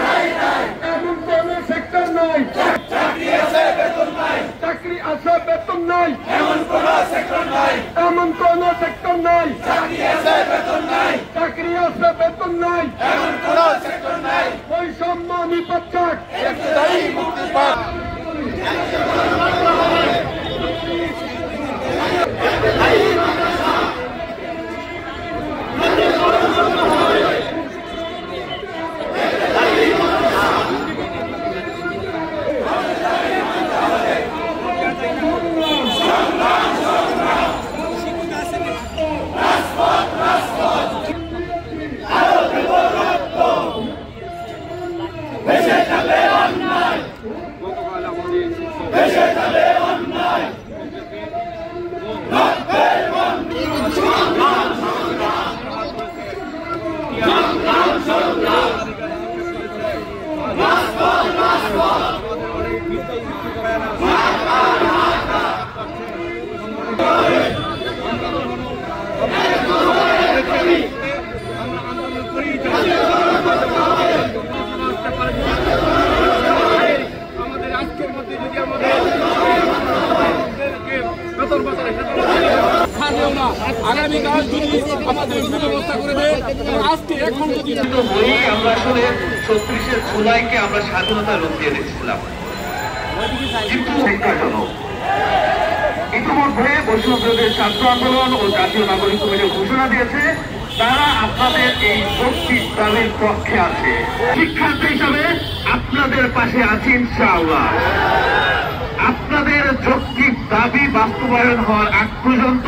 নাই, এমন কোন সেক্টর নাই, চাকরি আছে বেতন নাই, এমন কোন সেক্টর নাই, চাকরি আছে বেতন নাই, বৈষম্য নিপাত মুক্তি পাক। আগামীকাল যদি আমাদের ব্যবস্থা করে দেয়, আজকে এখন যদি আমরা আসলে ৩৬শে জুলাইকে আমরা স্বাধীনতা রূপ দিয়ে দিচ্ছিলাম, কিন্তু ইতিমধ্যে বৈষ্ণবদের ছাত্র আন্দোলন ও জাতীয় নাগরিক কমিটি ঘোষণা দিয়েছে তারা আপনাদের এই যৌক্তিক দাবির পক্ষে আছে। শিক্ষার্থী হিসাবে আপনাদের পাশে আছি ইনশাআল্লাহ। আপনাদের যৌক্তিক দাবি বাস্তবায়ন হওয়ার আগ পর্যন্ত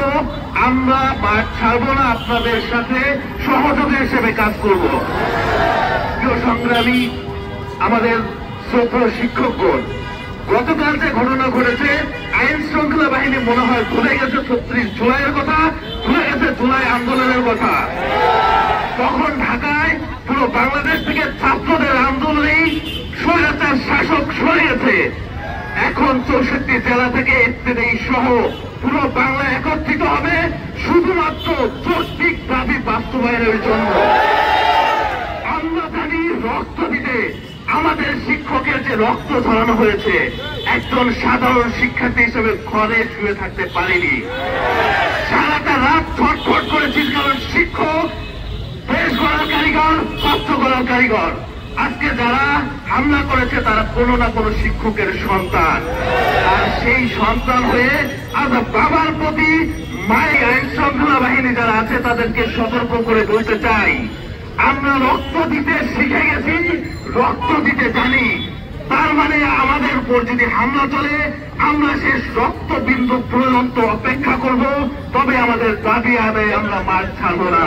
আমরা মাঠ ছাড়ব না, আপনাদের সাথে সহযোগী হিসেবে কাজ করব। প্রিয় সংগ্রামী, আমাদের শ্রদ্ধেয় শিক্ষকগণ, গতকাল যে ঘটনা ঘটেছে, আইন শৃঙ্খলা বাহিনী মনে হয় ভুলে গেছে ৩৬ জুলাইয়ের কথা, ভুলে গেছে জুলাই আন্দোলনের কথা। তখন ঢাকায় পুরো বাংলাদেশ থেকে ছাত্রদের আন্দোলনেই স্বৈরাচার শাসক সরিয়েছে। এখন ৬৪ জেলা থেকে এসপিডি সহ পুরো বাংলা একত্রিত হবে শুধুমাত্র যৌক্তিক দাবি বাস্তবায়নের জন্য। আমরা জানি রক্ত দিতে আমাদের শিক্ষকের যে রক্ত ঝরানো হয়েছে, একজন সাধারণ শিক্ষার্থী হিসেবে ঘরে শুয়ে থাকতে পারেনি, সারাটা রাত ছটফট করেছিল, কারণ শিক্ষক দেশ গড়ার কারিগর, ছাত্র গড়ার কারিগর। আজকে যারা হামলা করেছে তারা কোনো না কোনো শিক্ষকের সন্তান, আর সেই সন্তান হয়ে আজ বাবার প্রতি মায়ের আইন শৃঙ্খলা বাহিনী যারা আছে তাদেরকে সতর্ক করে বলতে চাই, আমরা রক্ত দিতে শিখে গেছি, রক্ত দিতে জানি। তার মানে আমাদের উপর যদি হামলা চলে, আমরা শেষ রক্তবিন্দু পর্যন্ত অপেক্ষা করব, তবে আমাদের দাবি আদায়ে আমরা মাঠ ছাড়ব না।